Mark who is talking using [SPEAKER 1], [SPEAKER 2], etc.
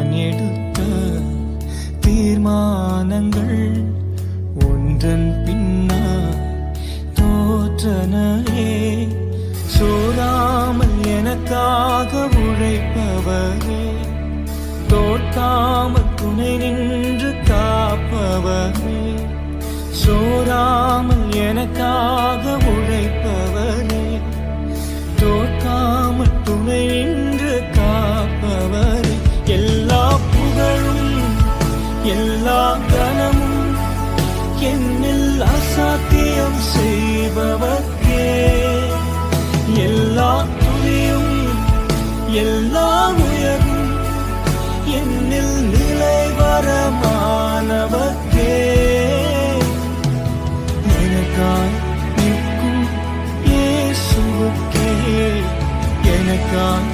[SPEAKER 1] நான் எடுத்த தீர்மானங்கள் ஒன்றன் பின்னா தோற்றனையே. சோராமல் எனக்காக உழைப்பவரே, தோற்காமல் துணை நின்று காப்பவரே. சோராமல் எனக்காக உழைப்பவரே, தோற்காமல் துணை நின்று காப்பவரே. எல்லா புகழும் எல்லா கனமும் என்னில் அசாத்தியம் செய்பவர்க்கே. எல்லா துதியும் எல்லா உயர்வும் என்னில் நிலைவரமானவர்க்கே. எனக்காய் நிற்கும் இயேசுவுக்கே, எனக்காய்